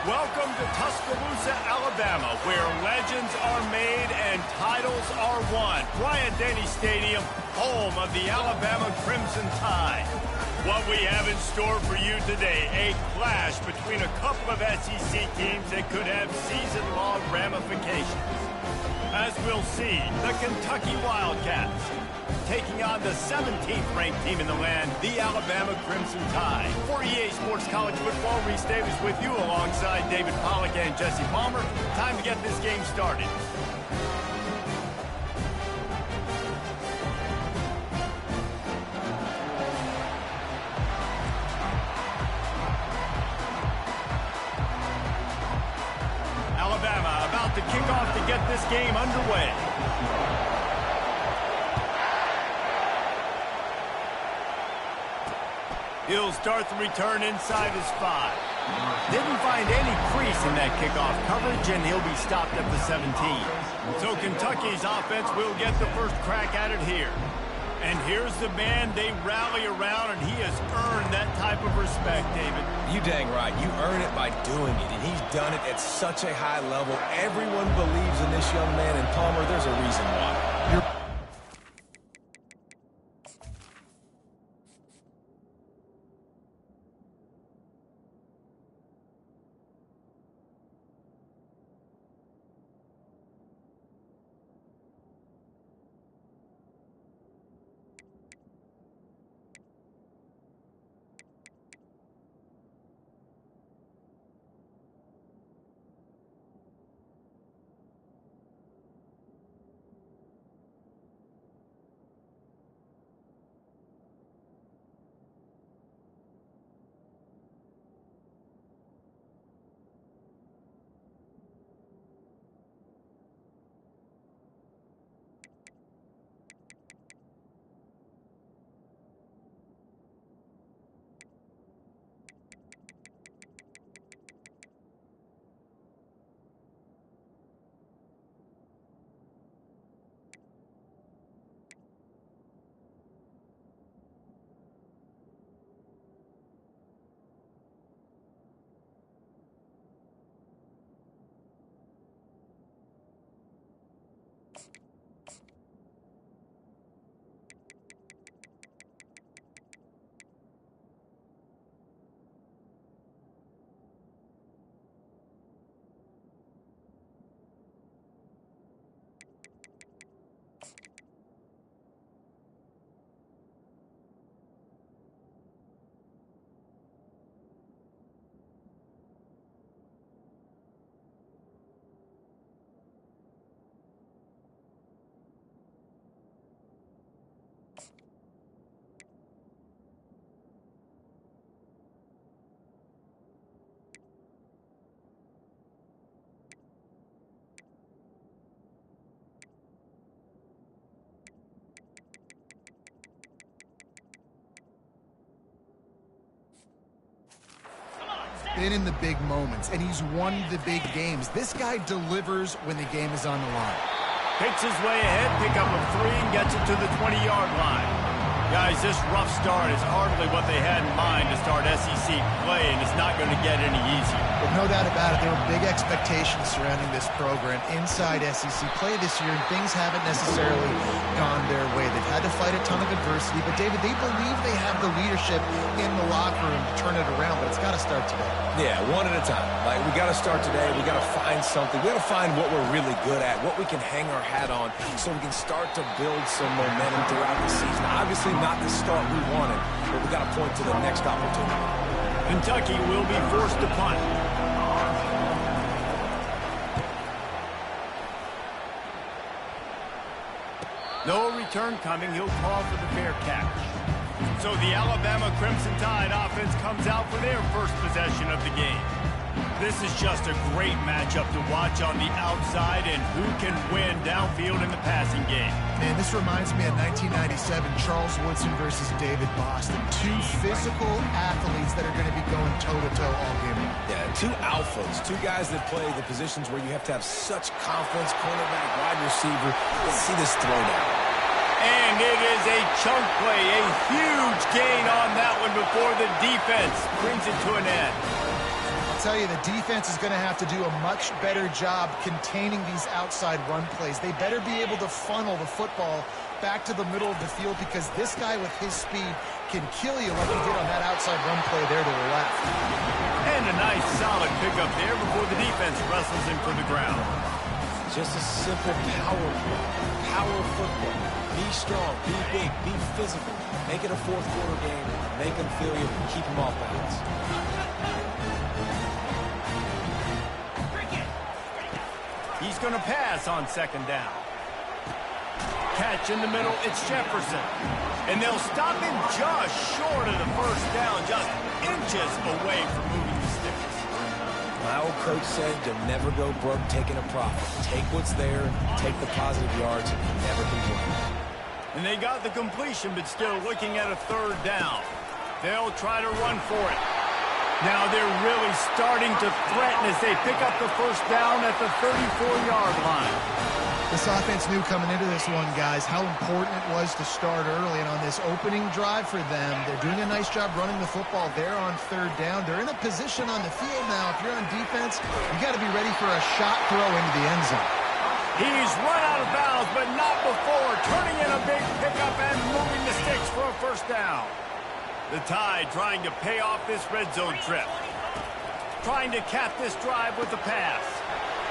Welcome to Tuscaloosa, Alabama, where legends are made and titles are won. Bryant-Denny Stadium, home of the Alabama Crimson Tide. What we have in store for you today, a clash between a couple of SEC teams that could have season-long ramifications. As we'll see, the Kentucky Wildcats taking on the 17th ranked team in the land, the Alabama Crimson Tide. For EA Sports College Football, Reese Davis with you alongside David Pollack and Jesse Palmer. Time to get this game started. Alabama about to kick off to get this game underway. He'll start the return inside his 5. Didn't find any crease in that kickoff coverage, and he'll be stopped at the 17. So Kentucky's offense will get the first crack at it here. And here's the man they rally around, and he has earned that type of respect, David. You dang right. You earn it by doing it, and he's done it at such a high level. Everyone believes in this young man, and Palmer, there's a reason why. Been in the big moments, and he's won the big games. This guy delivers when the game is on the line. Picks his way ahead, pick up a 3, and gets it to the 20-yard line. Guys, this rough start is hardly what they had in mind to start SEC play, and it's not going to get any easier. But no doubt about it, there were big expectations surrounding this program inside SEC play this year, and things haven't necessarily gone their way. They've had to fight a ton of adversity, but David, they believe they have the leadership in the locker room to turn it around, but it's got to start today. Yeah, one at a time. Like, we got to start today. We got to find something. We got to find what we're really good at, what we can hang our hat on, so we can start to build some momentum throughout the season. Obviously, not the start we wanted, but we got to point to the next opportunity. Kentucky will be forced to punt. No return coming. He'll call for the fair catch. So the Alabama Crimson Tide offense comes out for their first possession of the game. This is just a great matchup to watch on the outside, and who can win downfield in the passing game. Man, this reminds me of 1997, Charles Woodson versus David Boston. Two physical athletes that are going to be going toe-to-toe all game long. Yeah, two alphas, two guys that play the positions where you have to have such confidence, cornerback, wide receiver. Let's see this throw now. And it is a chunk play, a huge gain on that one before the defense brings it to an end. tell you, the defense is going to have to do a much better job containing these outside run plays. They better be able to funnel the football back to the middle of the field, because this guy with his speed can kill you like he did on that outside run play there to the left. And a nice solid pickup there before the defense wrestles him to the ground. Just a simple power play. Power football. Be strong, be big, be physical. Make it a fourth quarter game. Make them feel you, keep them off balance. He's going to pass on second down. Catch in the middle, it's Jefferson. And they'll stop him just short of the first down, just inches away from moving the sticks. My old coach said you'll never go broke taking a profit. Take what's there, take the positive yards, and never complain. And they got the completion, but still looking at a third down. They'll try to run for it. Now they're really starting to threaten as they pick up the first down at the 34-yard line. This offense knew coming into this one, guys, how important it was to start early. And on this opening drive for them, they're doing a nice job running the football there on third down. They're in a position on the field now. If you're on defense, you got to be ready for a shot throw into the end zone. He's run out of bounds, but not before turning in a big pickup and moving the sticks for a first down. The Tide trying to pay off this red zone trip. Trying to cap this drive with the pass.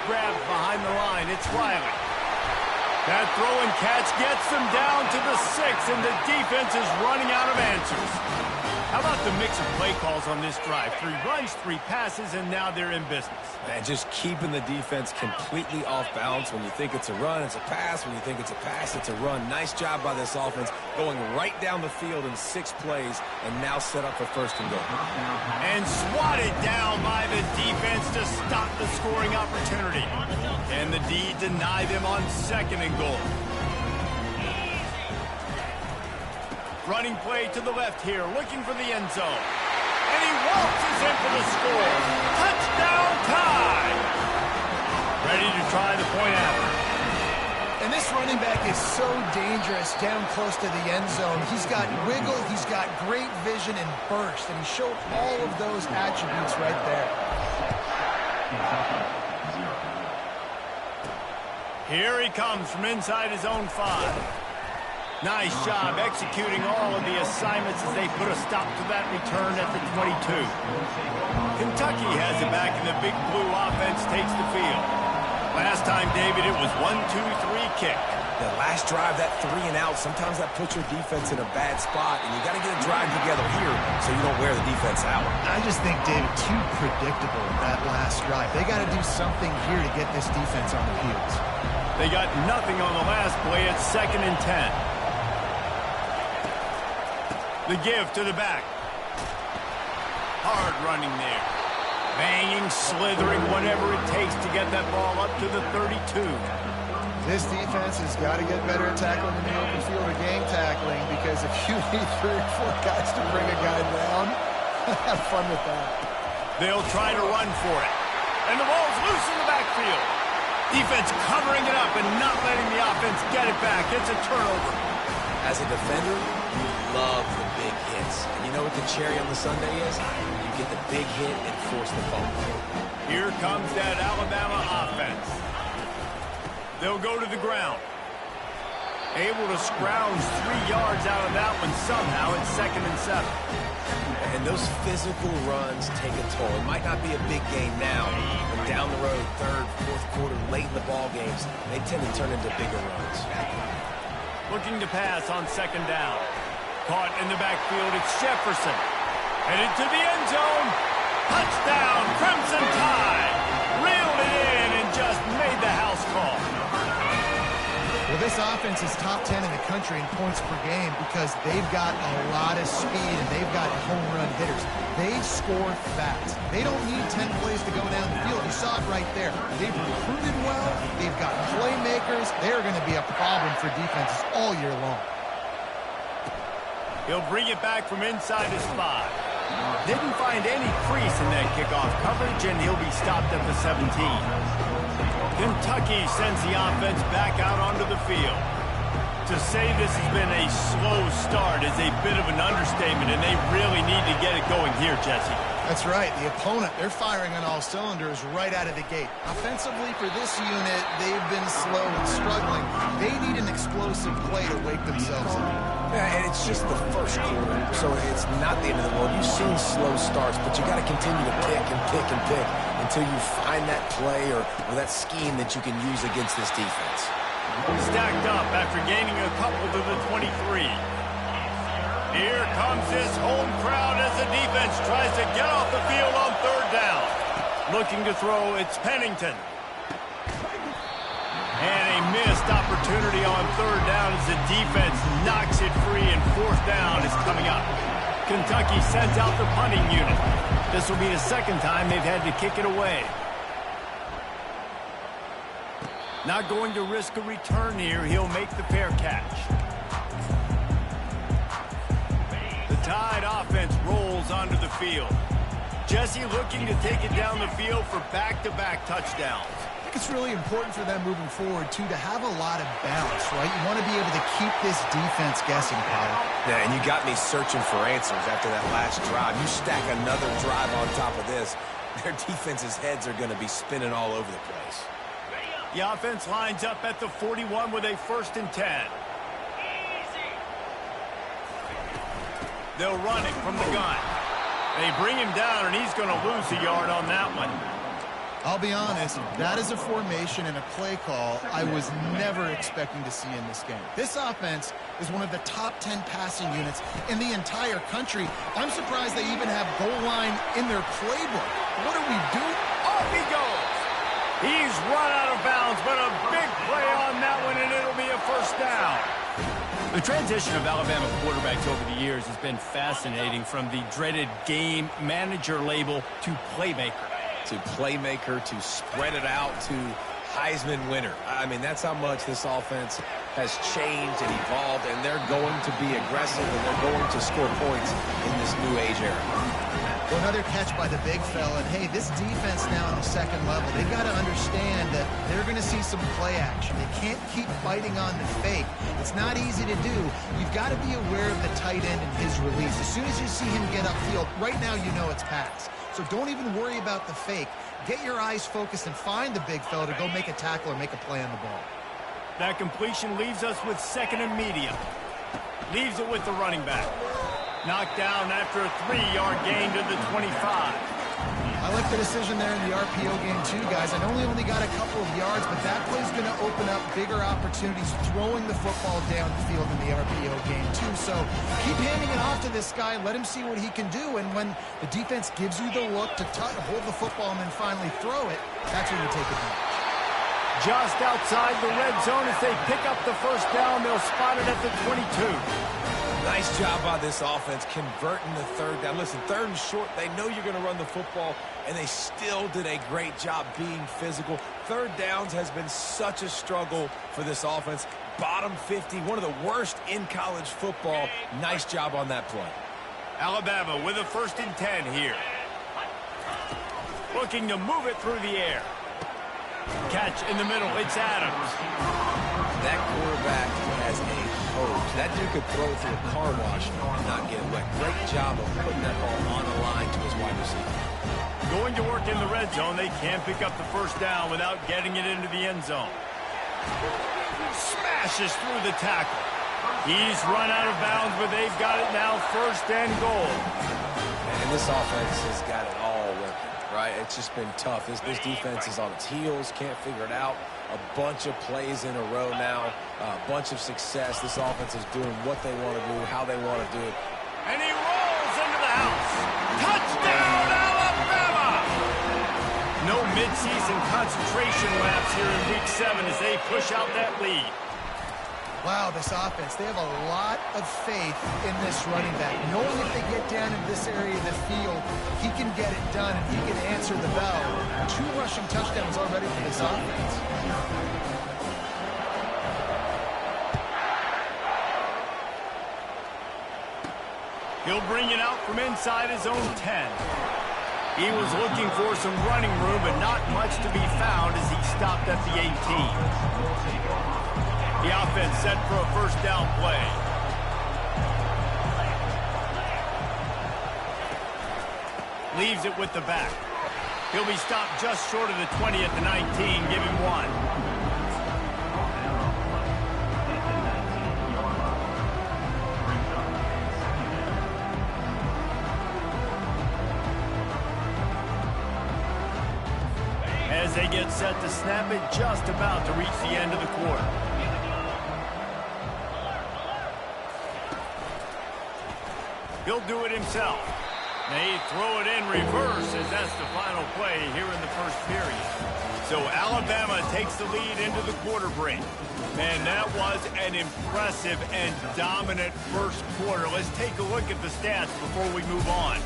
Grabbed behind the line, it's Riley. That throw and catch gets them down to the 6, and the defense is running out of answers. How about the mix of play calls on this drive? 3 runs, 3 passes, and now they're in business. Man, just keeping the defense completely off balance. When you think it's a run, it's a pass. When you think it's a pass, it's a run. Nice job by this offense, going right down the field in 6 plays, and now set up for first and goal. And swatted down by the defense to stop the scoring opportunity. And the D deny them on second and goal. Running play to the left here, looking for the end zone. And he waltzes in for the score. Touchdown Tide! Ready to try the point after. And this running back is so dangerous down close to the end zone. He's got wiggle, he's got great vision and burst, and he showed all of those attributes right there. Here he comes from inside his own 5. Nice job executing all of the assignments as they put a stop to that return at the 22. Kentucky has it back, and the Big Blue offense takes the field. Last time, David, it was 1-2-3 kick. The last drive, that 3 and out, sometimes that puts your defense in a bad spot, and you got to get a drive together here so you don't wear the defense out. I just think, David, too predictable that last drive. They got to do something here to get this defense on their heels. They got nothing on the last play at 2nd and 10. The give to the back. Hard running there. Banging, slithering, whatever it takes to get that ball up to the 32. This defense has got to get better at tackling in the open field or game tackling, because if you need 3 or 4 guys to bring a guy down, have fun with that. They'll try to run for it. And the ball's loose in the backfield. Defense covering it up and not letting the offense get it back. It's a turnover. As a defender, you love the big hits. And you know what the cherry on the sundae is? You get the big hit and force the fumble. Here comes that Alabama offense. They'll go to the ground. Able to scrounge 3 yards out of that one somehow at 2nd and 7. And those physical runs take a toll. It might not be a big game now, but down the road, 3rd, 4th quarter, late in the ball games, they tend to turn into bigger runs. Looking to pass on 2nd down. Caught in the backfield, it's Jefferson. Headed to the end zone. Touchdown, Crimson Tide. Reeled it in and just made the house call. Well, this offense is top 10 in the country in points per game because they've got a lot of speed and they've got home run hitters. They score fast. They don't need 10 plays to go down the field. You saw it right there. They've recruited well. They've got playmakers. They're going to be a problem for defenses all year long. He'll bring it back from inside his 5. Didn't find any crease in that kickoff coverage, and he'll be stopped at the 17. Kentucky sends the offense back out onto the field. To say this has been a slow start is a bit of an understatement, and they really need to get it going here, Jesse. That's right. The opponent, they're firing on all cylinders right out of the gate. Offensively, for this unit, they've been slow and struggling. They need an explosive play to wake themselves up. Yeah, and it's just the first quarter, so it's not the end of the world. You've seen slow starts, but you got to continue to pick and pick and pick until you find that play or that scheme that you can use against this defense. Stacked up after gaining a couple to the 23. Here comes his home crowd as the defense tries to get off the field on third down. Looking to throw, it's Pennington. And a missed opportunity on third down as the defense knocks it free, and fourth down is coming up. Kentucky sends out the punting unit. This will be the second time they've had to kick it away. Not going to risk a return here. He'll make the fair catch. The Tide offense rolls onto the field. Jesse looking to take it down the field for back-to-back touchdowns. I think it's really important for them moving forward, too, to have a lot of balance, right? You want to be able to keep this defense guessing, Powell. Yeah, and you got me searching for answers after that last drive. You stack another drive on top of this, their defense's heads are going to be spinning all over the place. The offense lines up at the 41 with a 1st and 10. They'll run it from the gun. They bring him down, and he's going to lose a yard on that one. I'll be honest, that is a formation and a play call I was never expecting to see in this game. This offense is one of the top 10 passing units in the entire country. I'm surprised they even have goal line in their playbook. What do we do? Off he goes. He's run out of bounds, but a big play on that one, and it'll be a 1st down. The transition of Alabama quarterbacks over the years has been fascinating, from the dreaded game manager label to playmaker. To playmaker, to spread it out, to Heisman winner. I mean, that's how much this offense has changed and evolved, and they're going to be aggressive, and they're going to score points in this new age era. Well, another catch by the big fella. And, hey, this defense now on the second level, they've got to understand that they're going to see some play action. They can't keep fighting on the fake. It's not easy to do. You've got to be aware of the tight end and his release. As soon as you see him get upfield, right now you know it's pass. So don't even worry about the fake. Get your eyes focused and find the big fella to go make a tackle or make a play on the ball. That completion leaves us with 2nd and medium. Leaves it with the running back. Knocked down after a 3-yard gain to the 25. I like the decision there in the RPO game too, guys. I know he only got a couple of yards, but that play's going to open up bigger opportunities throwing the football downfield in the RPO game too. So keep handing it off to this guy. Let him see what he can do. And when the defense gives you the look to hold the football and then finally throw it, that's when you take advantage. Just outside the red zone as they pick up the 1st down. They'll spot it at the 22. Nice job by this offense converting the 3rd down. Listen, 3rd and short, they know you're going to run the football, and they still did a great job being physical. 3rd downs has been such a struggle for this offense. Bottom 50, one of the worst in college football. Nice job on that play. Alabama with a 1st and 10 here. Looking to move it through the air. Catch in the middle, it's Adams. That quarterback has a hose. That dude could throw through a car wash and not get wet. Great job of putting that ball on the line to his wide receiver. Going to work in the red zone. They can't pick up the 1st down without getting it into the end zone. Smashes through the tackle. He's run out of bounds, but they've got it now 1st and goal. And this offense has got it all working, right? It's just been tough. This defense is on its heels, can't figure it out. A bunch of plays in a row now, a bunch of success. This offense is doing what they want to do, how they want to do it. And he rolls into the house. Touchdown, Alabama! No midseason concentration laps here in Week 7 as they push out that lead. Wow, this offense, they have a lot of faith in this running back. Knowing if they get down into this area of the field, he can get it done and he can answer the bell. 2 rushing touchdowns already for this offense. He'll bring it out from inside his own 10. He was looking for some running room, but not much to be found as he stopped at the 18. The offense set for a first down play. Leaves it with the back. He'll be stopped just short of the 20 at the 19. Give him 1. As they get set to snap it, just about to reach the end of the quarter. He'll do it himself. They throw it in reverse as that's the final play here in the first period. So Alabama takes the lead into the quarter break. Man, that was an impressive and dominant first quarter. Let's take a look at the stats before we move on.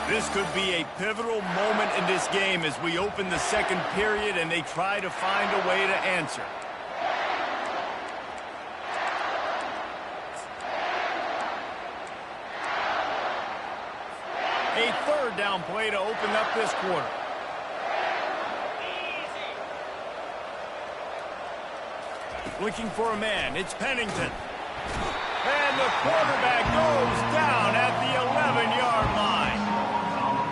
This could be a pivotal moment in this game as we open the second period and they try to find a way to answer. A third down play to open up this quarter. Looking for a man. It's Pennington. And the quarterback goes down at the 11-yard line.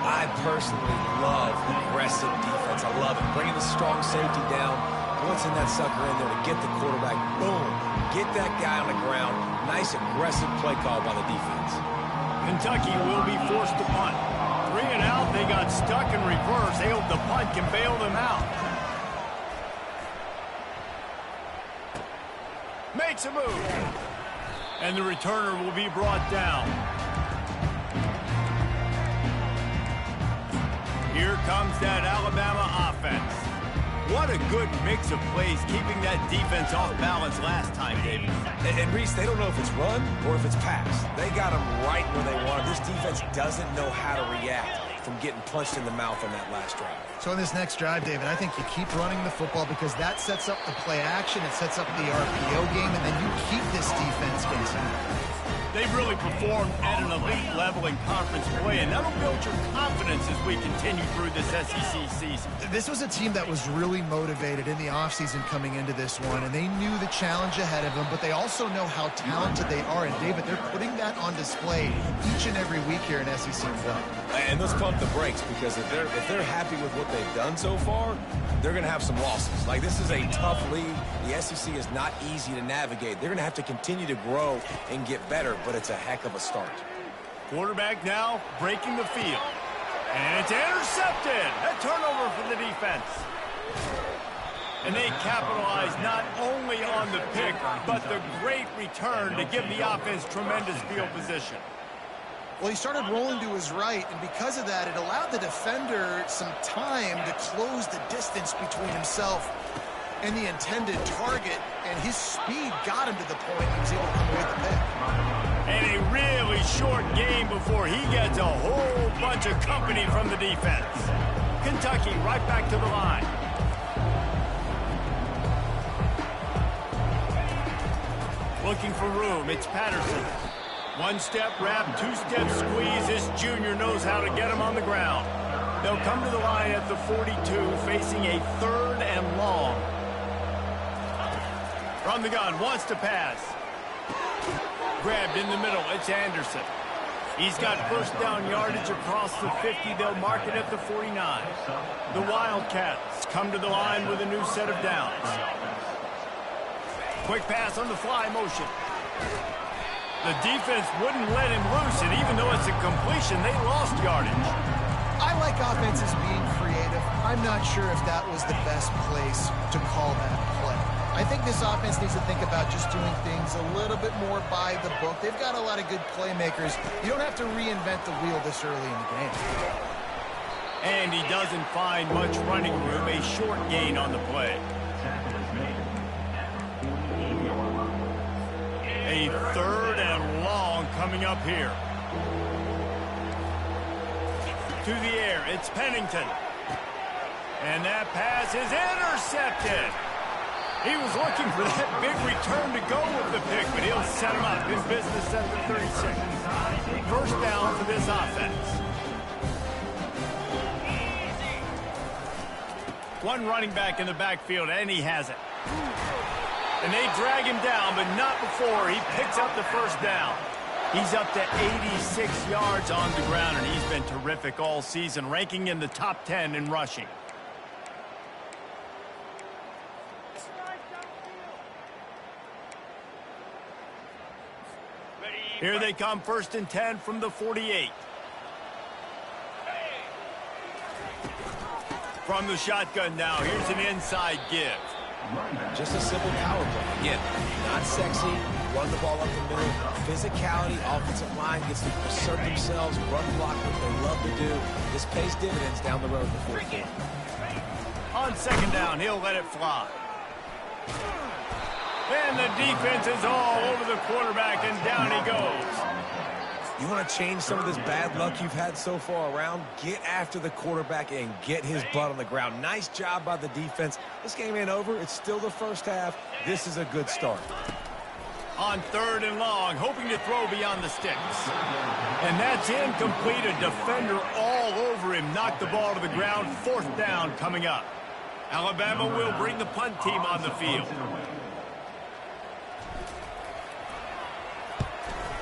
I personally love aggressive defense. I love it. Bringing the strong safety down, blitzing that sucker in there to get the quarterback. Boom. Get that guy on the ground. Nice aggressive play call by the defense. Kentucky will be forced to punt. 3 and out, they got stuck in reverse. They hope the punt can bail them out. Makes a move. And the returner will be brought down. Here comes that Alabama offense. What a good mix of plays, keeping that defense off balance last time, David. And Reese, they don't know if it's run or if it's pass. They got them right where they want it. This defense doesn't know how to react from getting punched in the mouth on that last drive. So in this next drive, David, I think you keep running the football because that sets up the play action, it sets up the RPO game, and then you keep this defense guessing. They've really performed at an elite level in conference play, and that'll build your confidence as we continue through this SEC season. This was a team that was really motivated in the offseason coming into this one, and they knew the challenge ahead of them, but they also know how talented they are. And, David, they're putting that on display each and every week here in SEC play. And let's pump the brakes because if they're happy with what they've done so far, they're going to have some losses. Like, this is a tough league. The SEC is not easy to navigate. They're going to have to continue to grow and get better, but it's a heck of a start. Quarterback now breaking the field. And it's intercepted. A turnover for the defense. And they capitalize not only on the pick, but the great return to give the offense tremendous field position. Well, he started rolling to his right, and because of that, it allowed the defender some time to close the distance between himself and the intended target, and his speed got him to the point he was able to come away with the pick. And a really short game before he gets a whole bunch of company from the defense. Kentucky right back to the line. Looking for room, it's Patterson. One-step wrap, two-step squeeze. This junior knows how to get him on the ground. They'll come to the line at the 42, facing a 3rd and long. From the gun, wants to pass. Grabbed in the middle, it's Anderson. He's got first down yardage across the 50. They'll mark it at the 49. The Wildcats come to the line with a new set of downs. Quick pass on the fly motion. The defense wouldn't let him loose, and even though it's a completion, they lost yardage. I like offenses being creative. I'm not sure if that was the best place to call that play. I think this offense needs to think about just doing things a little bit more by the book. They've got a lot of good playmakers. You don't have to reinvent the wheel this early in the game. And he doesn't find much running room. A short gain on the play. A 3rd and long coming up here. To the air, it's Pennington. And that pass is intercepted. He was looking for that big return to go with the pick, but he'll set him up in business at the 36. First down for this offense. One running back in the backfield, and he has it. And they drag him down, but not before he picks up the first down. He's up to 86 yards on the ground, and he's been terrific all season, ranking in the top 10 in rushing. Here they come, 1st and 10 from the 48. From the shotgun now, here's an inside give. Just a simple power play. Again, not sexy, run the ball up the middle. Physicality, offensive line gets to assert themselves, run block, what they love to do. This pays dividends down the road in the fourth quarter. On 2nd down, he'll let it fly. And the defense is all over the quarterback, and down he goes. You want to change some of this bad luck you've had so far around? Get after the quarterback and get his butt on the ground. Nice job by the defense. This game ain't over. It's still the first half. This is a good start. On 3rd and long, hoping to throw beyond the sticks. And that's incomplete. A defender all over him. Knocked the ball to the ground. 4th down coming up. Alabama will bring the punt team on the field.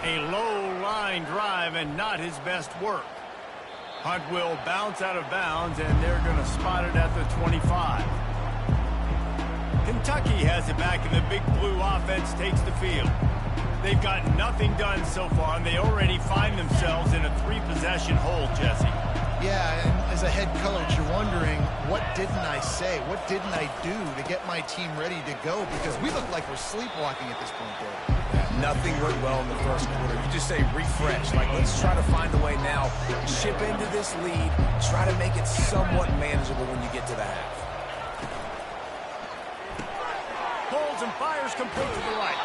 A low line drive and not his best work. Hunt will bounce out of bounds, and they're going to spot it at the 25. Kentucky has it back, and the Big Blue offense takes the field. They've got nothing done so far, and they already find themselves in a 3-possession hole, Jesse. Yeah, and as a head coach, you're wondering, what didn't I say? What didn't I do to get my team ready to go? Because we look like we're sleepwalking at this point, Dave. Nothing went well in the first quarter. You just say refresh. Like, let's try to find a way now. Chip into this lead. Try to make it somewhat manageable when you get to the half. Pulls and fires complete to the right.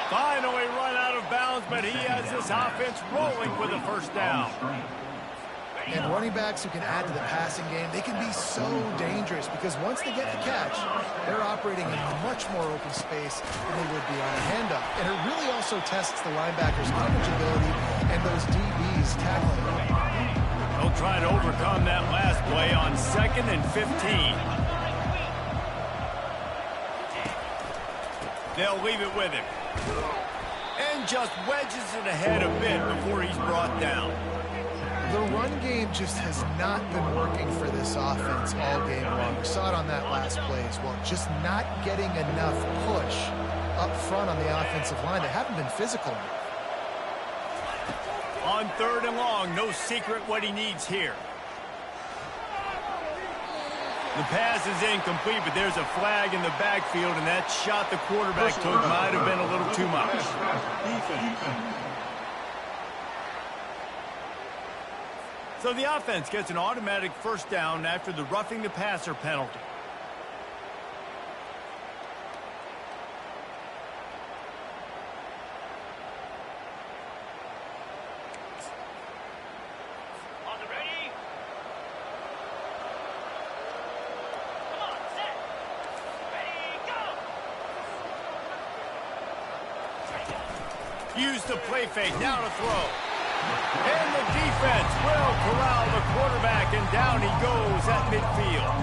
Finally run out of bounds, but he has this offense rolling with a 1st down. And running backs who can add to the passing game, they can be so dangerous because once they get the catch, they're operating in a much more open space than they would be on a handoff. And it really also tests the linebackers' coverage ability and those DBs tackling them. They'll try to overcome that last play on 2nd and 15. They'll leave it with him. And just wedges it ahead a bit before he's brought down. The run game just has not been working for this offense all game long. We saw it on that last play as well. Just not getting enough push up front on the offensive line. They haven't been physical enough. On 3rd and long, no secret what he needs here. The pass is incomplete, but there's a flag in the backfield, and that shot the quarterback took might have been a little too much. So the offense gets an automatic 1st down after the roughing the passer penalty. On the ready? Come on, set. Ready, go. Use the play fake, now to throw. And the defense will corral the quarterback, and down he goes at midfield.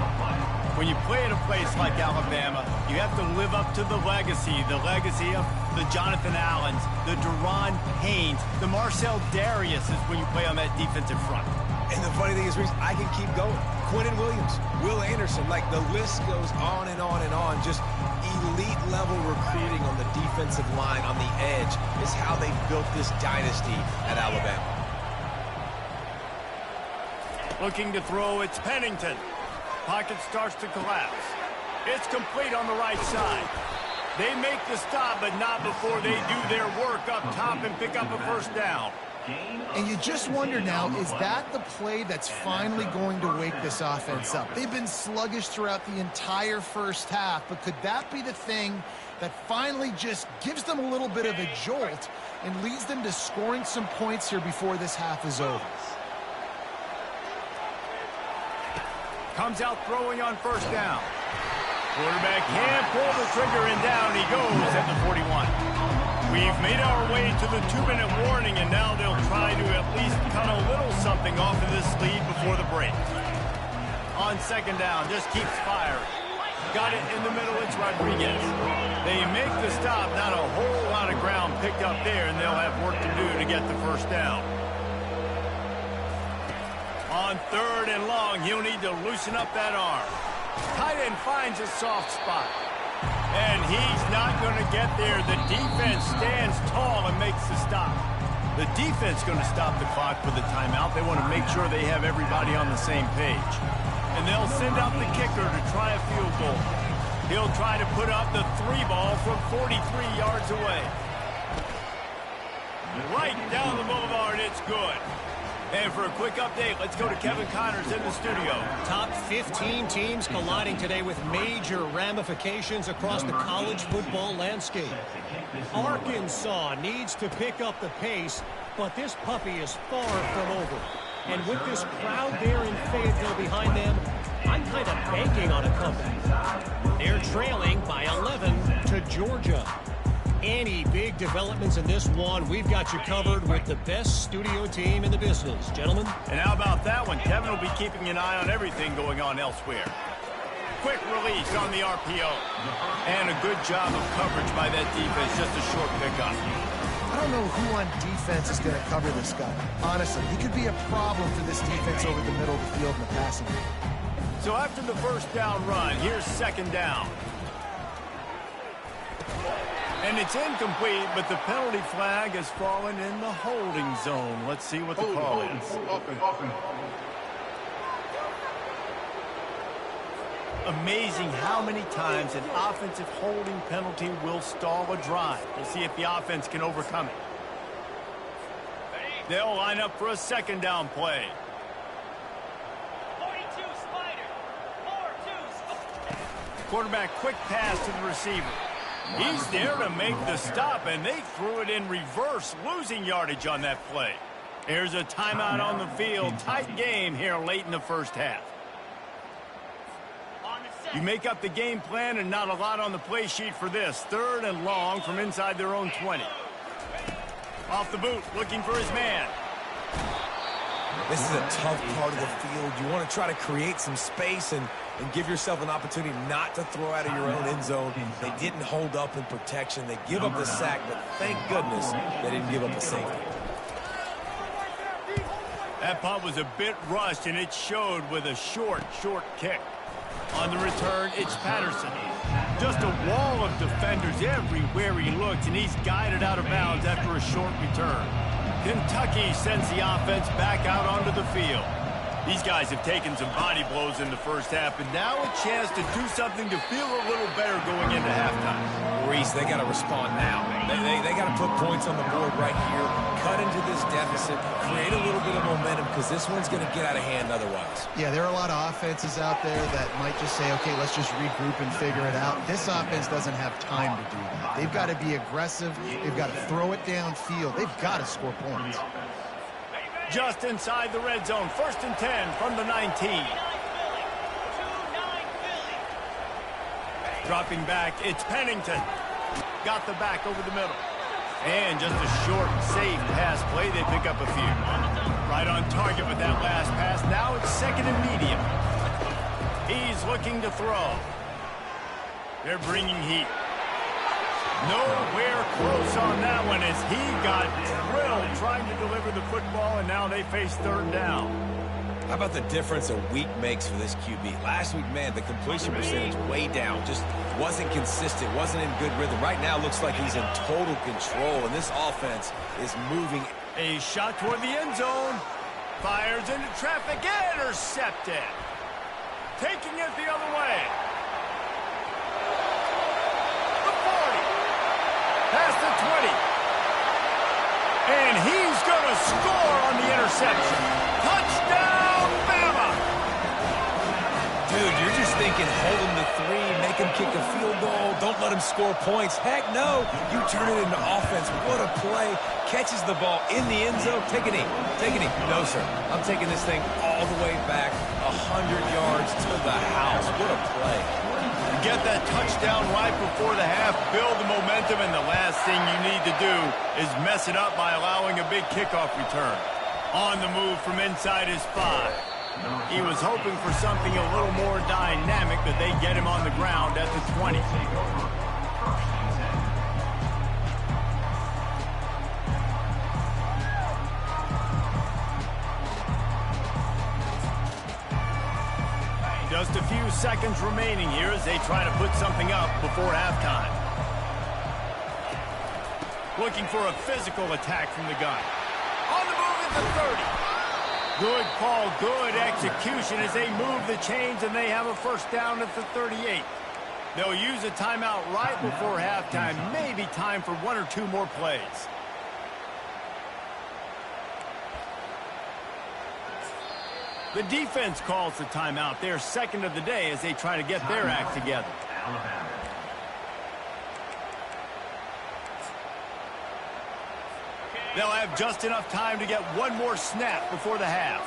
When you play in a place like Alabama, you have to live up to the legacy of the Jonathan Allens, the Deron Haynes, the Marcel Dariuses when you play on that defensive front. And the funny thing is, Reese, I can keep going. Quentin Williams, Will Anderson, like the list goes on and on and on. Just elite level recruiting on the defensive line, on the edge, is how they built this dynasty at Alabama. Looking to throw, it's Pennington. Pocket starts to collapse. It's complete on the right side. They make the stop, but not before they do their work up top and pick up a 1st down. And you just wonder now, is that the play that's finally going to wake this offense up? They've been sluggish throughout the entire first half, but could that be the thing that finally just gives them a little bit of a jolt and leads them to scoring some points here before this half is over? Comes out throwing on 1st down. Quarterback can't pull the trigger, and down he goes at the 41. We've made our way to the 2-minute warning, and now they'll try to at least cut a little something off of this lead before the break. On second down, just keeps firing. Got it in the middle, it's Rodriguez. They make the stop, not a whole lot of ground picked up there, and they'll have work to do to get the first down. On third and long, he'll need to loosen up that arm. Tight end finds a soft spot. And he's not going to get there. The defense stands tall and makes the stop. The defense going to stop the clock for the timeout. They want to make sure they have everybody on the same page. And they'll send out the kicker to try a field goal. He'll try to put up the 3 ball from 43 yards away. Right down the boulevard, it's good. And for a quick update, let's go to Kevin Connors in the studio. Top 15 teams colliding today with major ramifications across the college football landscape. Arkansas needs to pick up the pace, but this puppy is far from over. And with this crowd there in Fayetteville behind them, I'm kind of banking on a comeback. They're trailing by 11 to Georgia. Any big developments in this one, we've got you covered with the best studio team in the business. Gentlemen? And how about that one? Kevin will be keeping an eye on everything going on elsewhere. Quick release on the RPO. And a good job of coverage by that defense. Just a short pickup. I don't know who on defense is going to cover this guy. Honestly, he could be a problem for this defense over the middle of the field in the passing game. So after the first down run, here's second down. And it's incomplete, but the penalty flag has fallen in the holding zone. Let's see what the call is. Amazing how many times an offensive holding penalty will stall a drive. We'll see if the offense can overcome it. They'll line up for a second down play. 42 Spider. 4-2 Spider. Quarterback quick pass to the receiver. He's there to make the stop, and they threw it in reverse, losing yardage on that play. Here's a timeout on the field. Tight game here late in the first half. You make up the game plan and not a lot on the play sheet for this. Third and long from inside their own 20. Off the boot, looking for his man. This is a tough part of the field. You want to try to create some space and give yourself an opportunity not to throw out of your own end zone. They didn't hold up in protection. They give up the sack, but thank goodness they didn't give up a safety. That punt was a bit rushed, and it showed with a short kick. On the return, it's Patterson. Just a wall of defenders everywhere he looks, and he's guided out of bounds after a short return. Kentucky sends the offense back out onto the field. These guys have taken some body blows in the first half, and now a chance to do something to feel a little better going into halftime. Reese, they got to respond now. They got to put points on the board right here, cut into this deficit, create a little bit of momentum, because this one's going to get out of hand otherwise. Yeah, there are a lot of offenses out there that might just say, okay, let's just regroup and figure it out. This offense doesn't have time to do that. They've got to be aggressive. They've got to throw it downfield. They've got to score points. Just inside the red zone, 1st and 10 from the 19. Dropping back, it's Pennington. Got the back over the middle. And just a short, safe pass play. They pick up a few. Right on target with that last pass. Now it's 2nd and medium. He's looking to throw. They're bringing heat. Nowhere close on that one as he got drilled trying to deliver the football, and now they face 3rd down. How about the difference a week makes for this QB? Last week, man, the completion percentage way down. Just wasn't consistent, wasn't in good rhythm. Right now, looks like he's in total control, and this offense is moving. A shot toward the end zone. Fires into traffic. Intercepted. Taking it the other way. The 40. Past the 20. And he's going to score on the interception. Touchdown, Bama! Dude, you're just thinking, hold him to 3, make him kick a field goal, don't let him score points. Heck no, you turn it into offense. What a play. Catches the ball in the end zone. Take a knee. Take a knee. No, sir. I'm taking this thing all the way back 100 yards to the house. What a play. Get that touchdown right before the half, build the momentum, and the last thing you need to do is mess it up by allowing a big kickoff return. On the move from inside his 5. He was hoping for something a little more dynamic, but they get him on the ground at the 20. Just a few seconds remaining here as they try to put something up before halftime. Looking for a physical attack from the gun. On the move at the 30. Good call, good execution as they move the chains and they have a first down at the 38. They'll use a timeout right before halftime. Maybe time for one or two more plays. The defense calls the timeout. Their second of the day as they try to get their act together. They'll have just enough time to get one more snap before the half.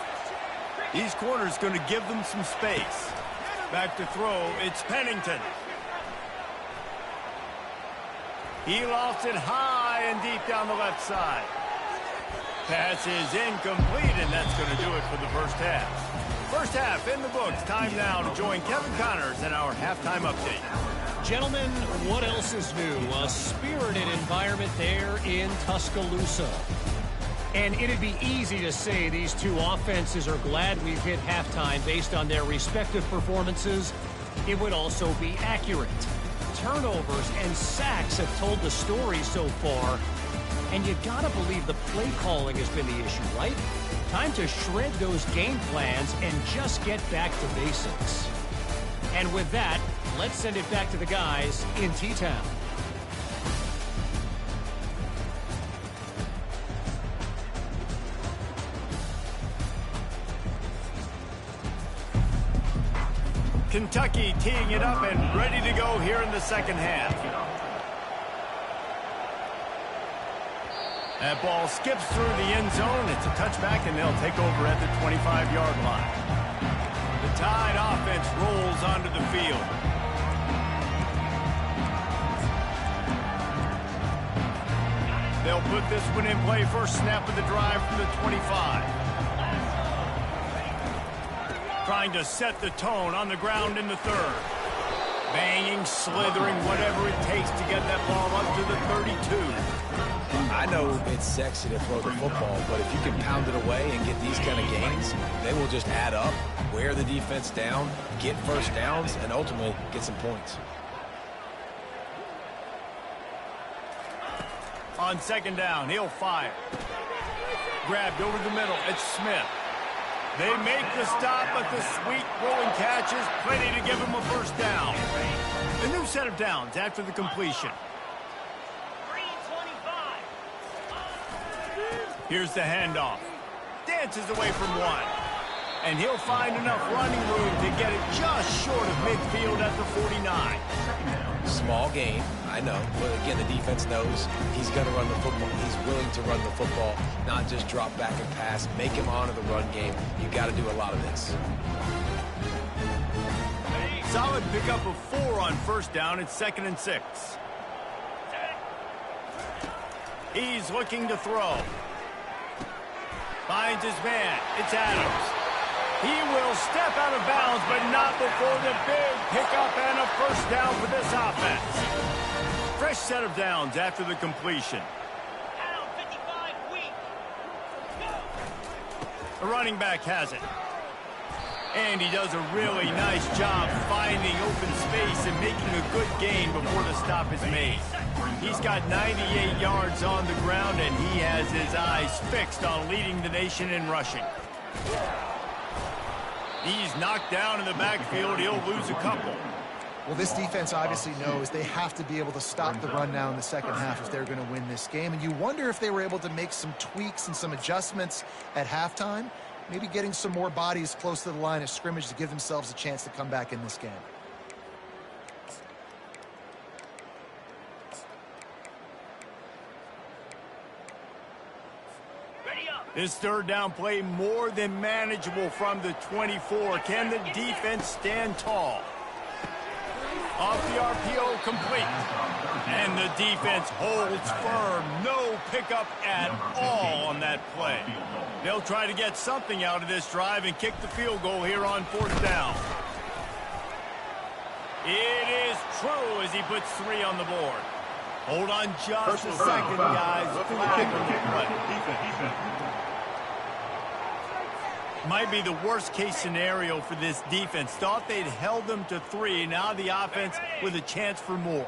These corners going to give them some space. Back to throw, it's Pennington. He lost it high and deep down the left side. Pass is incomplete, and that's going to do it for the first half. First half in the books. Time now to join Kevin Connors in our halftime update. Gentlemen, what else is new? A spirited environment there in Tuscaloosa. And it'd be easy to say these two offenses are glad we've hit halftime based on their respective performances. It would also be accurate. Turnovers and sacks have told the story so far. And you gotta believe the play calling has been the issue, right? Time to shred those game plans and just get back to basics. And with that, let's send it back to the guys in T-Town. Kentucky teeing it up and ready to go here in the second half. That ball skips through the end zone. It's a touchback, and they'll take over at the 25-yard line. The Tide offense rolls onto the field. They'll put this one in play. First snap of the drive from the 25. Trying to set the tone on the ground in the third. Banging, slithering, whatever it takes to get that ball up to the 32. I know it's sexy to throw the football, but if you can pound it away and get these kind of gains, they will just add up, wear the defense down, get first downs, and ultimately get some points. On second down, he'll fire. Grabbed over the middle. It's Smith. They make the stop, but the sweet rolling catch is plenty to give him a first down. A new set of downs after the completion. Here's the handoff. Dances away from one. And he'll find enough running room to get it just short of midfield at the 49. Small gain, I know. But again, the defense knows he's going to run the football. He's willing to run the football, not just drop back and pass. Make him honor the run game. You got to do a lot of this. Solid pickup of 4 on first down. It's 2nd and 6. He's looking to throw. Finds his man. It's Adams. He will step out of bounds, but not before the big pickup and a first down for this offense. Fresh set of downs after the completion. The running back has it. And he does a really nice job finding open space and making a good gain before the stop is made. He's got 98 yards on the ground, and he has his eyes fixed on leading the nation in rushing. He's knocked down in the backfield. He'll lose a couple. Well, this defense obviously knows they have to be able to stop the run now in the second half if they're going to win this game. And you wonder if they were able to make some tweaks and some adjustments at halftime, maybe getting some more bodies close to the line of scrimmage to give themselves a chance to come back in this game. This third down play more than manageable from the 24. Can the defense stand tall? Off the RPO, complete. And the defense holds firm. No pickup at all on that that play. They'll try to get something out of this drive and kick the field goal here on 4th down. It is true as he puts 3 on the board. Hold on just a second, guys. Flag on the play. Might be the worst-case scenario for this defense. Thought they'd held them to 3. Now the offense with a chance for more.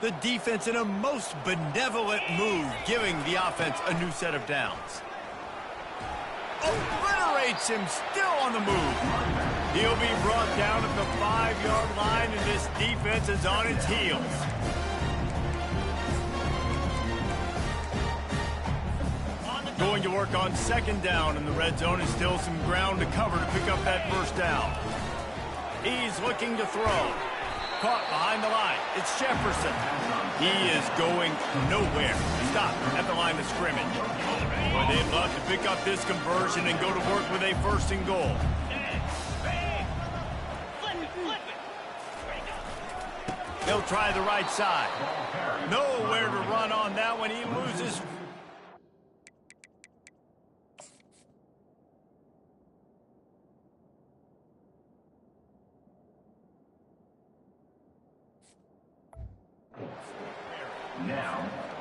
The defense in a most benevolent move, giving the offense a new set of downs. Obliterates him, still on the move. He'll be brought down at the 5-yard line, and this defense is on its heels. Going to work on 2nd down in the red zone, and still some ground to cover to pick up that 1st down. He's looking to throw. Caught behind the line. It's Jefferson. He is going nowhere. Stop at the line of scrimmage. Boy, they'd love to pick up this conversion and go to work with a 1st and goal. They'll try the right side. Nowhere to run on that one. He loses.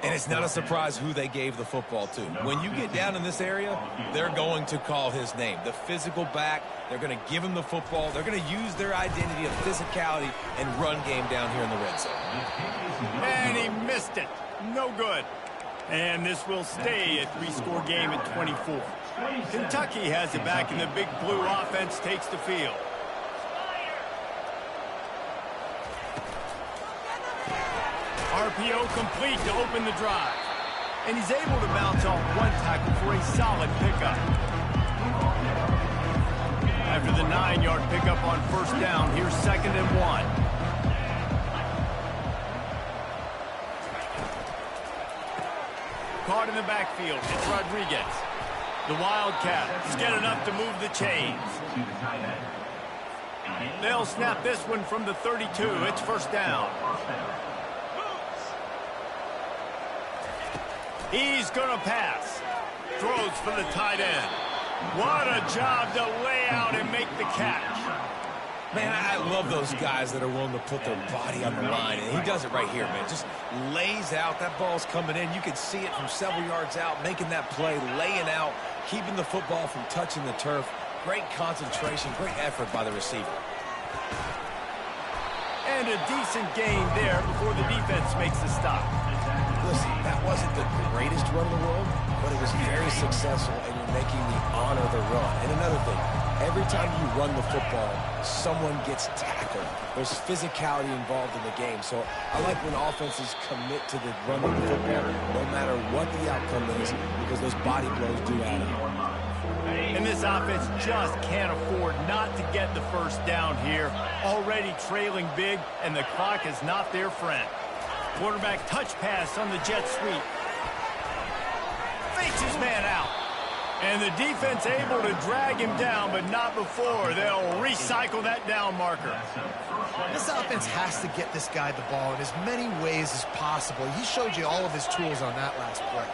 And it's not a surprise who they gave the football to. When you get down in this area, they're going to call his name. The physical back, they're going to give him the football. They're going to use their identity of physicality and run game down here in the red zone. And he missed it. No good. And this will stay a 3-score game at 24. Kentucky has it back, and the big blue offense takes the field. RPO complete to open the drive. And he's able to bounce off 1 tackle for a solid pickup. After the 9-yard pickup on 1st down, here's 2nd and 1. Caught in the backfield. It's Rodriguez. The Wildcats get enough to move the chains. They'll snap this one from the 32. It's 1st down. He's going to pass. Throws for the tight end. What a job to lay out and make the catch. Man, I love those guys that are willing to put their body on the line, and he does it right here, man. Just lays out. That ball's coming in. You can see it from several yards out, making that play, laying out, keeping the football from touching the turf. Great concentration, great effort by the receiver. And a decent gain there before the defense makes the stop. Listen, that wasn't the greatest run in the world, but it was very successful, and you're making me honor the run. And another thing, every time you run the football, someone gets tackled. There's physicality involved in the game. So I like when offenses commit to the run of the football, no matter what the outcome is, because those body blows do add up. And this offense just can't afford not to get the 1st down here. Already trailing big, and the clock is not their friend. Quarterback touch pass on the jet sweep. Fakes his man out. And the defense able to drag him down, but not before. They'll recycle that down marker. This offense has to get this guy the ball in as many ways as possible. He showed you all of his tools on that last play.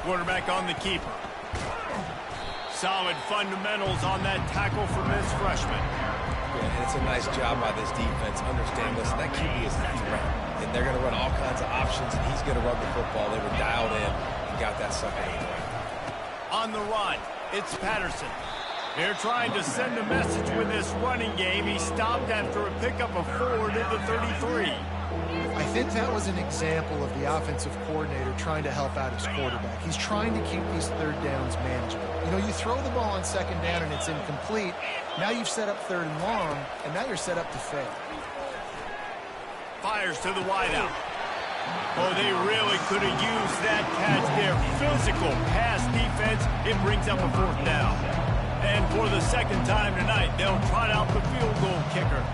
Quarterback on the keeper. Solid fundamentals on that tackle from this freshman. And it's a nice job by this defense. Understand, listen, that QB is a threat. And they're going to run all kinds of options, and he's going to run the football. They were dialed in and got that sucker anyway. On the run, it's Patterson. They're trying to send a message with this running game. He stopped after a pickup of 4 to the 33. I think that was an example of the offensive coordinator trying to help out his quarterback. He's trying to keep these 3rd downs manageable. You know, you throw the ball on 2nd down and it's incomplete. Now you've set up 3rd and long, and now you're set up to fail. Fires to the wideout. Oh, they really could have used that catch there. Physical pass defense. It brings up a 4th down. And for the 2nd time tonight, they'll trot out the field goal kicker.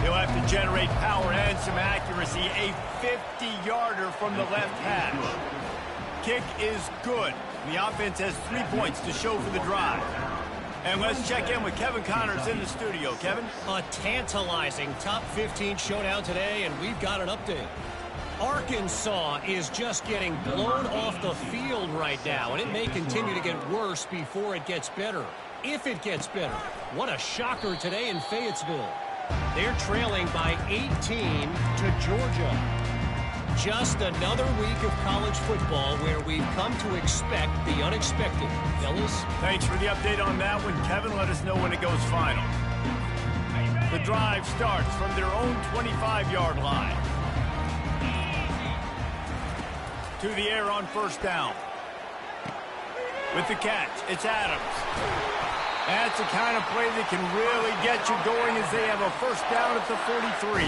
He'll have to generate power and some accuracy. A 50-yarder from the left hash. Kick is good. The offense has 3 points to show for the drive. And let's check in with Kevin Connors in the studio. Kevin? A tantalizing top 15 showdown today, and we've got an update. Arkansas is just getting blown off the field right now, and it may continue to get worse before it gets better. If it gets better. What a shocker today in Fayetteville. They're trailing by 18 to Georgia. Just another week of college football where we've come to expect the unexpected. Fellas? Thanks for the update on that one, Kevin. Let us know when it goes final. The drive starts from their own 25-yard line. To the air on first down. With the catch, it's Adams. That's the kind of play that can really get you going as they have a first down at the 43.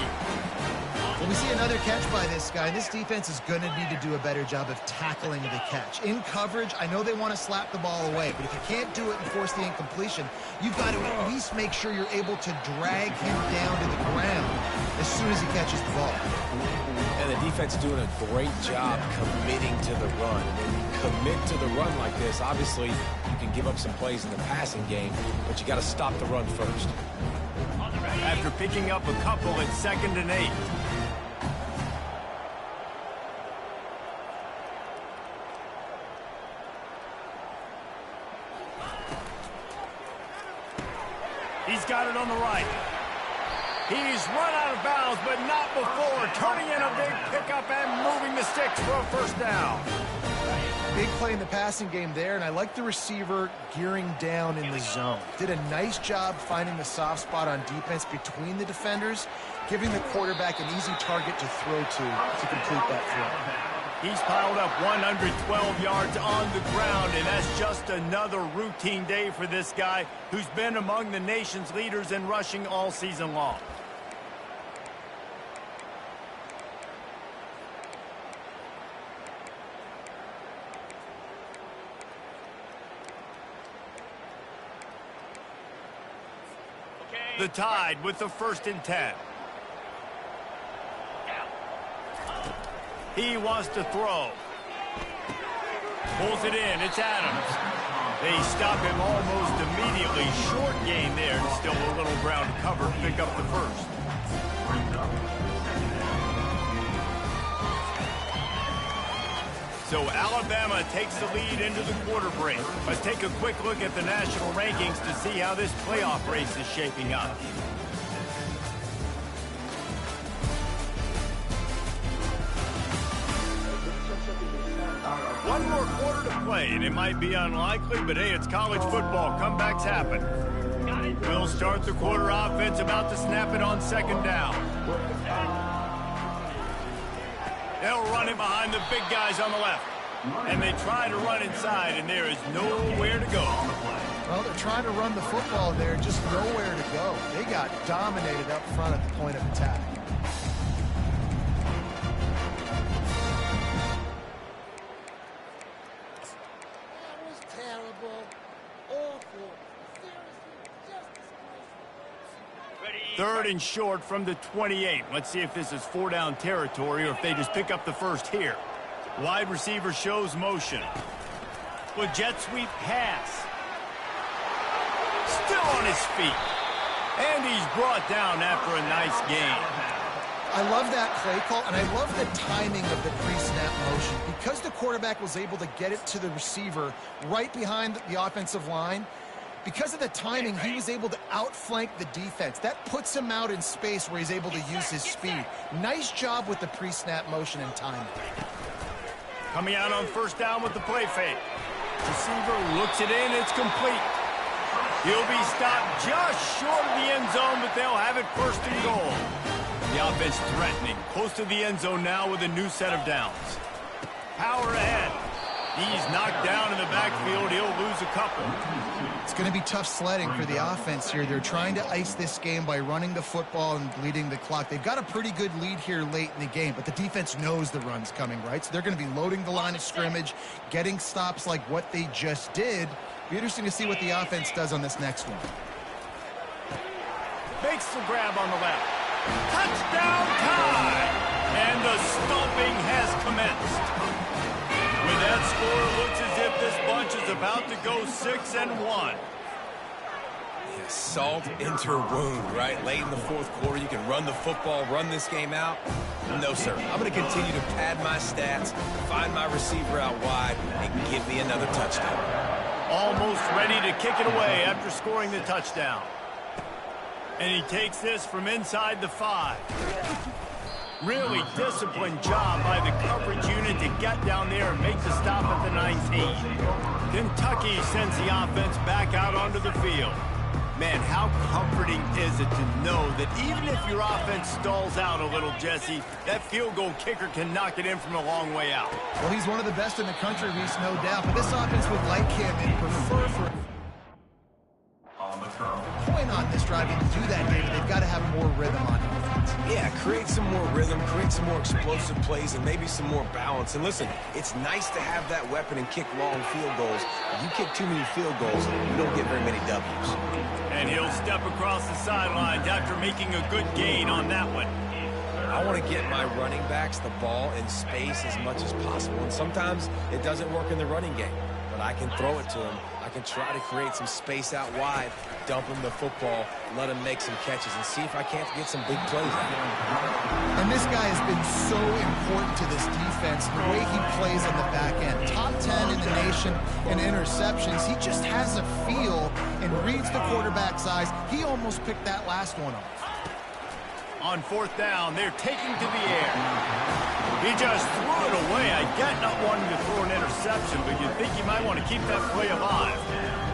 Well, we see another catch by this guy. This defense is going to need to do a better job of tackling the catch. In coverage, I know they want to slap the ball away, but if you can't do it and force the incompletion, you've got to at least make sure you're able to drag him down to the ground as soon as he catches the ball. And the defense is doing a great job committing to the run. When you commit to the run like this, obviously you can give up some plays in the passing game, but you got to stop the run first. After picking up a couple at 2nd and 8. He's got it on the right. He's run out of bounds, but not before turning in a big pickup and moving the sticks for a first down. Big play in the passing game there, and I like the receiver gearing down in the zone. Did a nice job finding the soft spot on defense between the defenders, giving the quarterback an easy target to throw to complete that throw. He's piled up 112 yards on the ground, and that's just another routine day for this guy who's been among the nation's leaders in rushing all season long. The Tide with the 1st and 10. He wants to throw. Pulls it in. It's Adams. They stop him almost immediately. Short gain there. Still a little ground to cover. Pick up the first. So Alabama takes the lead into the quarter break. Let's take a quick look at the national rankings to see how this playoff race is shaping up. One more quarter to play, and it might be unlikely, but hey, it's college football. Comebacks happen. We'll start the quarter offense, about to snap it on 2nd down. They'll run it behind the big guys on the left. And they try to run inside, and there is nowhere to go. Well, they're trying to run the football there, just nowhere to go. They got dominated up front at the point of attack. Third and short from the 28. Let's see if this is 4-down territory or if they just pick up the first here. Wide receiver shows motion. With jet sweep pass. Still on his feet. And he's brought down after a nice gain. I love that play call, and I love the timing of the pre-snap motion. Because the quarterback was able to get it to the receiver right behind the offensive line, because of the timing, he was able to outflank the defense. That puts him out in space where he's able to use his speed. Nice job with the pre-snap motion and timing. Coming out on first down with the play fake. Receiver looks it in. It's complete. He'll be stopped just short of the end zone, but they'll have it 1st and goal. The offense threatening. Close to the end zone now with a new set of downs. Power ahead. He's knocked down in the backfield. He'll lose a couple. It's going to be tough sledding for the offense here. They're trying to ice this game by running the football and bleeding the clock. They've got a pretty good lead here late in the game, but the defense knows the run's coming, right? So they're going to be loading the line of scrimmage, getting stops like what they just did. Be interesting to see what the offense does on this next one. Makes the grab on the left. Touchdown Tide! And the stomping has commenced. With that score, it looks as if this bunch is about to go 6-1. Yeah, salt into her wound, right? Late in the fourth quarter, you can run the football, run this game out. No, sir. I'm going to continue to pad my stats, find my receiver out wide, and give me another touchdown. Almost ready to kick it away after scoring the touchdown. And he takes this from inside the 5. Really disciplined job by the coverage unit to get down there and make the stop at the 19. Kentucky sends the offense back out onto the field. Man, how comforting is it to know that even if your offense stalls out a little, Jesse, that field goal kicker can knock it in from a long way out. Well, he's one of the best in the country, Reese, no doubt. But this offense would like him and prefer for point on this drive. And to do that, David, they've got to have more rhythm on offense. Yeah, create some more rhythm, create some more explosive plays, and maybe some more balance. And listen, it's nice to have that weapon and kick long field goals. If you kick too many field goals, you don't get very many W's. And he'll step across the sidelines after making a good gain on that one. I want to get my running backs the ball in space as much as possible. And sometimes it doesn't work in the running game, but I can throw it to them. I can try to create some space out wide, dump him the football, let him make some catches, and see if I can't get some big plays out of him. And this guy has been so important to this defense, the way he plays on the back end. Top 10 in the nation in interceptions. He just has a feel and reads the quarterback's eyes. He almost picked that last one off. On 4th down, they're taking to the air. He just threw it away. I get not wanting to throw an interception, but you think you might want to keep that play alive.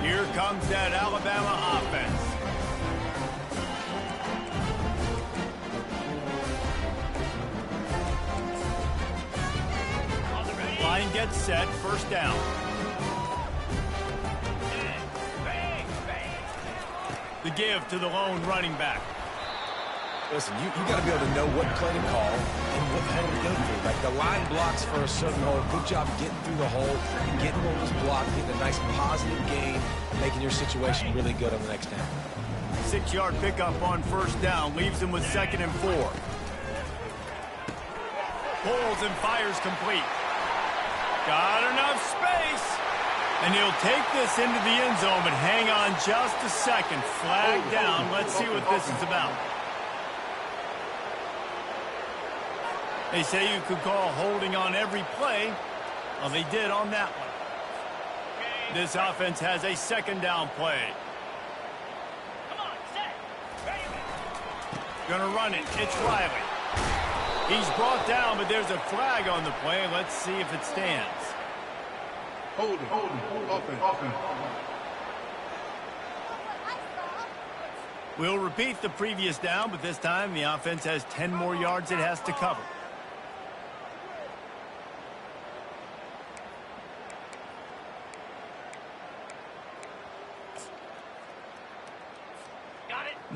Here comes that Alabama offense. Line gets set, 1st down. The give to the lone running back. Listen, you got to be able to know what play to call and what hole to go through. Like the line blocks for a certain hole. Good job getting through the hole, getting what was blocked, getting a nice positive gain, making your situation really good on the next down. 6-yard pickup on 1st down leaves him with 2nd and 4. Pulls and fires complete. Got enough space. And he'll take this into the end zone, but hang on just a second. Flag down. Let's see what this is about. They say you could call holding on every play. Well, they did on that one. This offense has a 2nd down play. Come on, set. Ready. Gonna run it. It's Riley. He's brought down, but there's a flag on the play. Let's see if it stands. Hold it. Offense. We'll repeat the previous down, but this time the offense has 10 more yards it has to cover.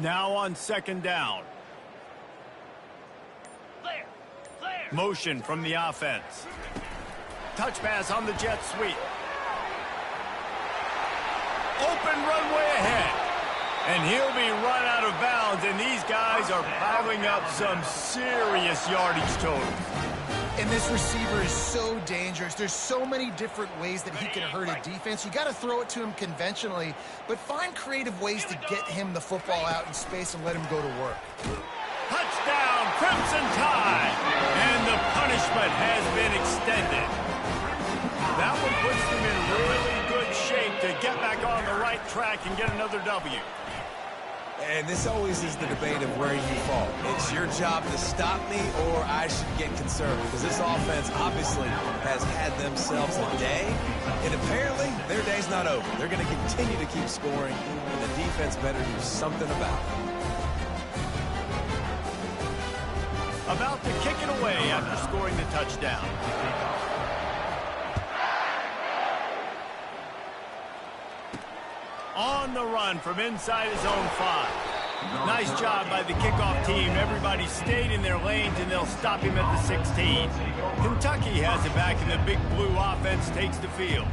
Now on 2nd down. Clear. Motion from the offense. Touch pass on the jet sweep. Open runway ahead. And he'll be run out of bounds, and these guys are piling up some serious yardage totals. And this receiver is so dangerous. There's so many different ways that he can hurt a defense. You got to throw it to him conventionally, but find creative ways to get him the football out in space and let him go to work. Touchdown, Crimson Tide! And the punishment has been extended. That one puts them in really good shape to get back on the right track and get another W. And this always is the debate of where you fall. It's your job to stop me, or I should get concerned, because this offense obviously has had themselves a day, and apparently their day's not over. They're going to continue to keep scoring, and the defense better do something about it. About to kick it away after scoring the touchdown. On the run from inside his own 5. Nice job by the kickoff team. Everybody stayed in their lanes, and they'll stop him at the 16. Kentucky has it back, and the big blue offense takes the field.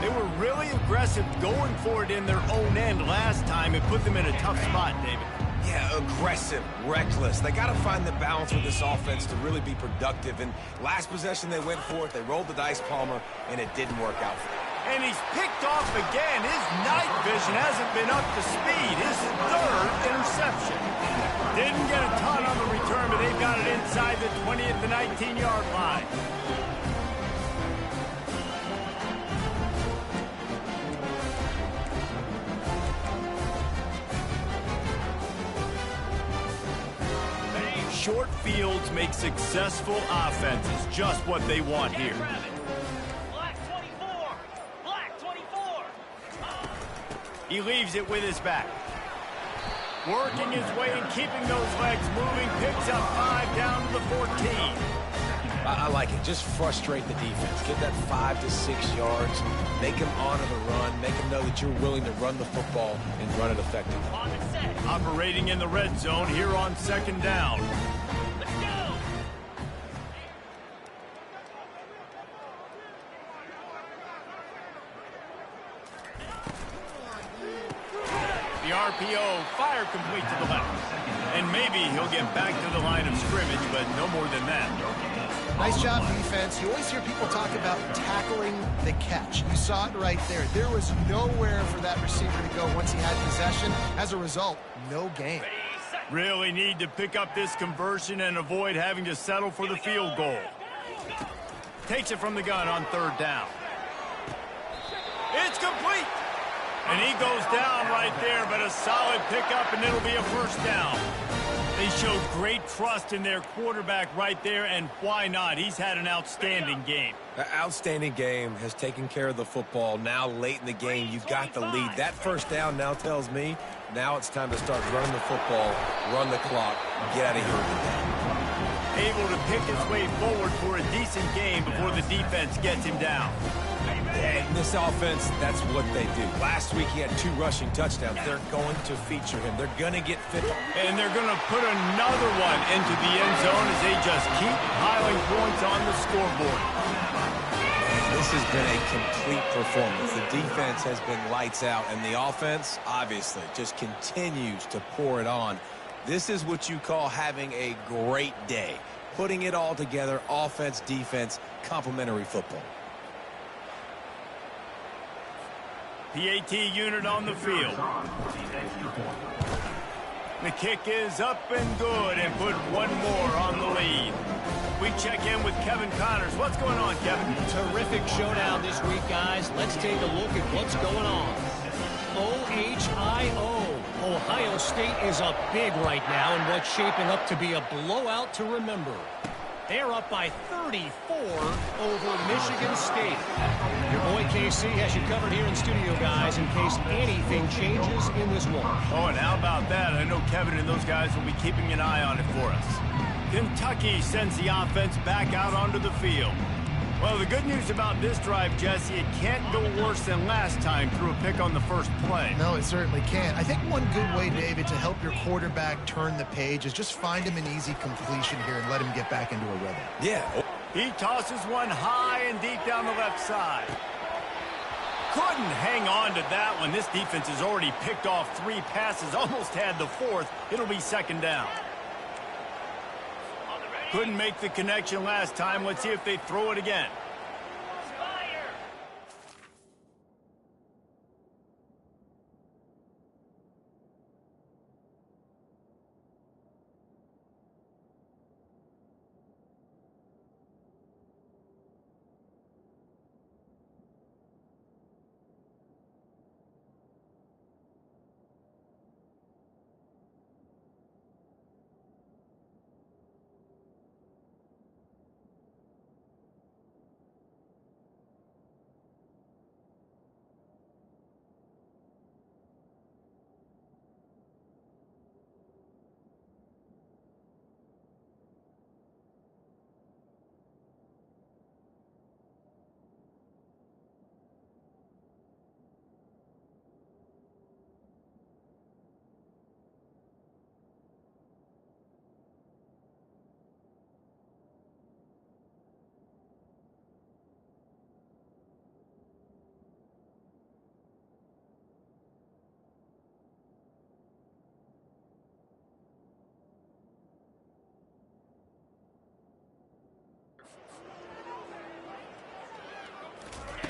They were really aggressive going for it in their own end last time. It put them in a tough spot, David. Yeah, aggressive, reckless. They got to find the balance with this offense to really be productive. And last possession they went for it. They rolled the dice, Palmer, and it didn't work out for them. And he's picked off again. His night vision hasn't been up to speed. His third interception. Didn't get a ton on the return, but they've got it inside the 20 at the 19-yard line. Short fields make successful offenses just what they want here. Black 24. Black 24. He leaves it with his back. Working his way and keeping those legs moving. Picks up 5 down to the 14. I like it. Just frustrate the defense. Get that 5 to 6 yards. Make them honor the run. Make them know that you're willing to run the football and run it effectively. On the set. Operating in the red zone here on 2nd down. Let's go. The RPO, fire complete to the left. And maybe he'll get back to the line of scrimmage, but no more than that. Nice job, defense. You always hear people talk about tackling the catch. You saw it right there. There was nowhere for that receiver to go once he had possession. As a result, no gain. Really need to pick up this conversion and avoid having to settle for the field goal. Takes it from the gun on 3rd down. It's complete. And he goes down right there, but a solid pickup, and it'll be a 1st down. They showed great trust in their quarterback right there, and why not? He's had an outstanding game. An outstanding game, has taken care of the football. Now late in the game, you've got the lead. That 1st down now tells me now it's time to start running the football, run the clock, get out of here with the game. Able to pick his way forward for a decent game before the defense gets him down. And this offense, that's what they do. Last week he had 2 rushing touchdowns. They're going to feature him. They're going to get fit. And they're going to put another one into the end zone as they just keep piling points on the scoreboard. This has been a complete performance. The defense has been lights out, and the offense, obviously, just continues to pour it on. This is what you call having a great day. Putting it all together, offense, defense, complementary football. PAT unit on the field. The kick is up and good, and put one more on the lead. We check in with Kevin Connors. What's going on, Kevin? Terrific showdown this week, guys. Let's take a look at what's going on. OHIO. Ohio State is up big right now in what's shaping up to be a blowout to remember. They're up by 34 over Michigan State. Your boy KC has you covered here in studio, guys, in case anything changes in this one. Oh, and how about that? I know Kevin and those guys will be keeping an eye on it for us. Kentucky sends the offense back out onto the field. Well, the good news about this drive, Jesse, it can't go worse than last time through a pick on the first play. No, it certainly can't. I think one good way, David, to help your quarterback turn the page is just find him an easy completion here and let him get back into a rhythm. Yeah. He tosses one high and deep down the left side. Couldn't hang on to that one. This defense has already picked off 3 passes, almost had the 4th. It'll be 2nd down. Couldn't make the connection last time. Let's see if they throw it again.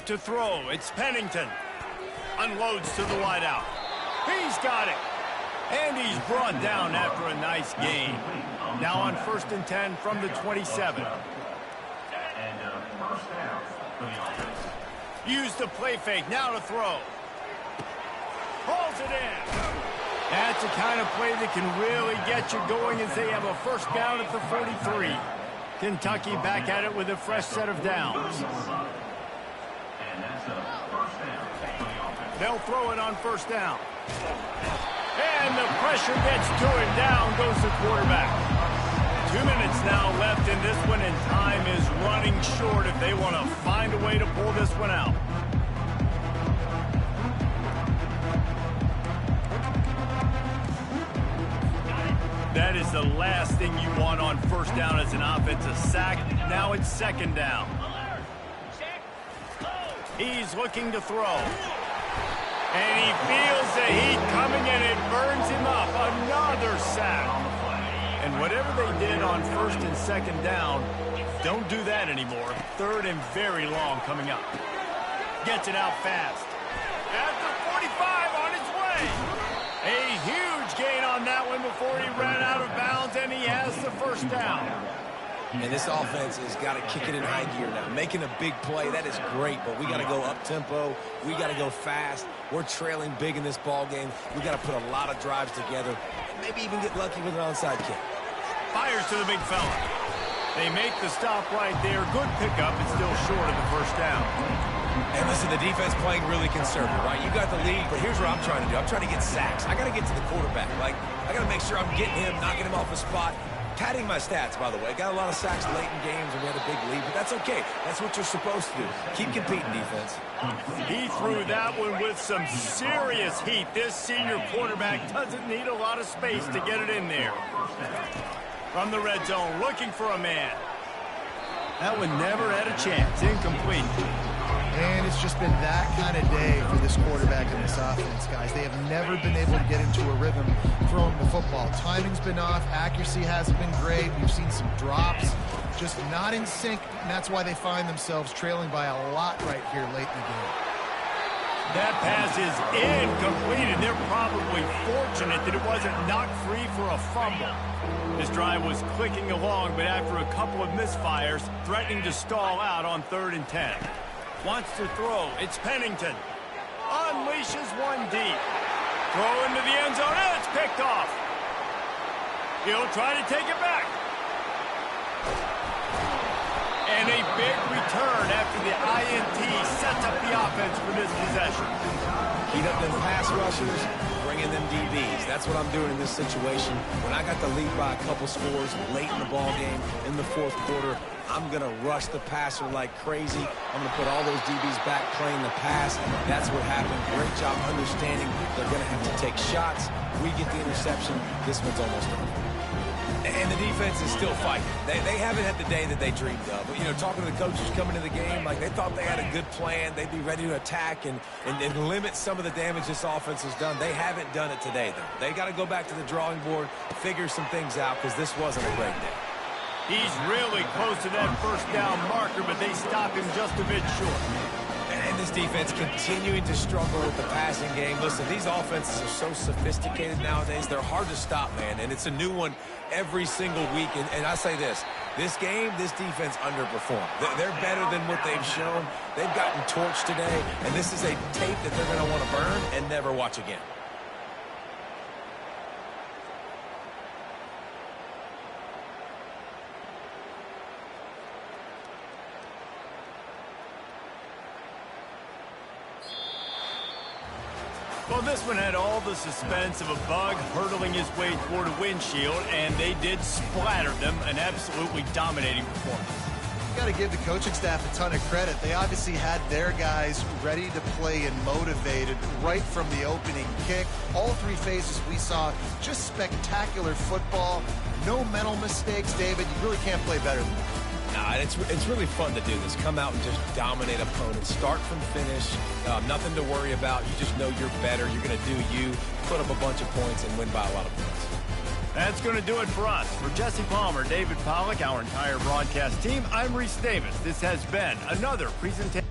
to throw. It's Pennington. Unloads to the wideout. He's got it. And he's brought down after a nice gain. Now on 1st and 10 from the 27. Use the play fake. Now to throw. Hauls it in. That's the kind of play that can really get you going as they have a first down at the 43. Kentucky back at it with a fresh set of downs. They'll throw it on 1st down. And the pressure gets to him. Down goes the quarterback. 2 minutes now left in this one, and time is running short if they want to find a way to pull this one out. That is the last thing you want on 1st down as an offensive sack. Now it's 2nd down. He's looking to throw. And he feels the heat coming, and it burns him up. Another sack. And whatever they did on 1st and 2nd down, don't do that anymore. 3rd and very long coming up. Gets it out fast. At the 45 on his way. A huge gain on that one before he ran out of bounds, and he has the 1st down. And this offense has got to kick it in high gear now. Making a big play, that is great, but we got to go up-tempo. We got to go fast. We're trailing big in this ball game. We got to put a lot of drives together and maybe even get lucky with an onside kick. Fires to the big fella. They make the stop right there. Good pickup. It's still short of the 1st down. And listen, the defense playing really conservative, right? You got the lead, but here's what I'm trying to do. I'm trying to get sacks. I got to get to the quarterback. Like, I got to make sure I'm getting him, knocking him off the spot. Padding my stats, by the way. Got a lot of sacks late in games and we had a big lead, but that's okay. That's what you're supposed to do. Keep competing, defense. He threw that one with some serious heat. This senior quarterback doesn't need a lot of space to get it in there. From the red zone, looking for a man. That one never had a chance. Incomplete. And it's just been that kind of day for this quarterback and this offense, guys. They have never been able to get into a rhythm throwing the football. Timing's been off. Accuracy hasn't been great. We've seen some drops. Just not in sync, and that's why they find themselves trailing by a lot right here late in the game. That pass is incomplete, and they're probably fortunate that it wasn't knocked free for a fumble. This drive was clicking along, but after a couple of misfires, threatening to stall out on 3rd and 10. Wants to throw. It's Pennington. Unleashes one deep. Throw into the end zone, and it's picked off. He'll try to take it back. And a big return after the INT sets up the offense for this possession. Heat up them pass rushers, bring in them DBs. That's what I'm doing in this situation. When I got the lead by a couple scores late in the ball game, in the 4th quarter, I'm going to rush the passer like crazy. I'm going to put all those DBs back playing the pass. That's what happened. Great job understanding they're going to have to take shots. We get the interception. This one's almost over. And the defense is still fighting. They haven't had the day that they dreamed of. But, you know, talking to the coaches coming to the game, like they thought they had a good plan. They'd be ready to attack and limit some of the damage this offense has done. They haven't done it today, though. They got to go back to the drawing board, figure some things out, because this wasn't a great day. He's really close to that 1st down marker, but they stop him just a bit short. And this defense continuing to struggle with the passing game. Listen, these offenses are so sophisticated nowadays. They're hard to stop, man. And it's a new one every single week. And I say this game, this defense underperformed. They're better than what they've shown. They've gotten torched today. And this is a tape that they're going to want to burn and never watch again. Well, this one had all the suspense of a bug hurtling his way toward a windshield, and they did splatter them. An absolutely dominating performance. You got to give the coaching staff a ton of credit. They obviously had their guys ready to play and motivated right from the opening kick. All 3 phases we saw just spectacular football. No mental mistakes, David. You really can't play better than that. Nah, it's really fun to do this. Come out and just dominate opponents. Start from finish. Nothing to worry about. You just know you're better. You're going to do you, put up a bunch of points, and win by a lot of points. That's going to do it for us. For Jesse Palmer, David Pollack, our entire broadcast team, I'm Reese Davis. This has been another presentation.